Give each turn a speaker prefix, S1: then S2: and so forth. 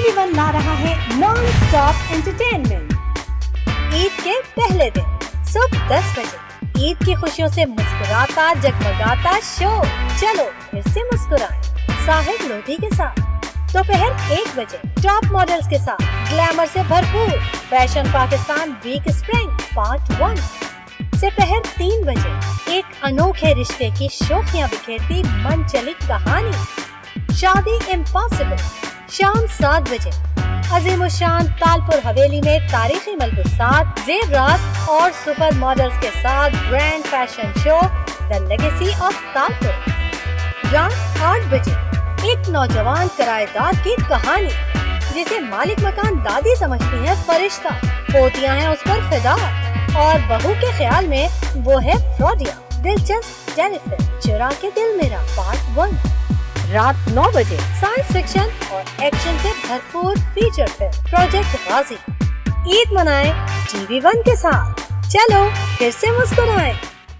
S1: TV1 ला रहा है non stop entertainment. Eid के पहले दिन सुबह 10 बजे ईद की खुशियों से मुस्कुराता जगमगाता शो चलो फिर से मुस्कुराएं साहिब लोधी के साथ। दोपहर 1 बजे टॉप मॉडल्स के साथ ग्लैमर से भरपूर fashion Pakistan week spring part 1। दोपहर 3 बजे एक अनोखे रिश्ते की शोखियां बिखेरती मनचली कहानी शादी इम्पॉसिबल। शाम 7 बजे अजीमुशान तालपुर हवेली में तारीखी मलबूसात जेवरात और सुपर मॉडल्स के साथ grand fashion show the legacy of Talpur. रात 8 बजे एक नौजवान किराएदार की कहानी जिसे मालिक मकान दादी समझती है फरिश्ता, पोतियां हैं उस पर फिदा और बहू के ख्याल में वो है फ्रॉडिया। दिलचस्प टेलीफिल्म चुरा के दिल मेरा पार्ट 1। रात 9 बजे साइंस फिक्शन और एक्शन से भरपूर फीचर फिल्म प्रोजेक्ट गाजी। ईद मनाएं TV1 के साथ। चलो फिर से मुस्कुराएं।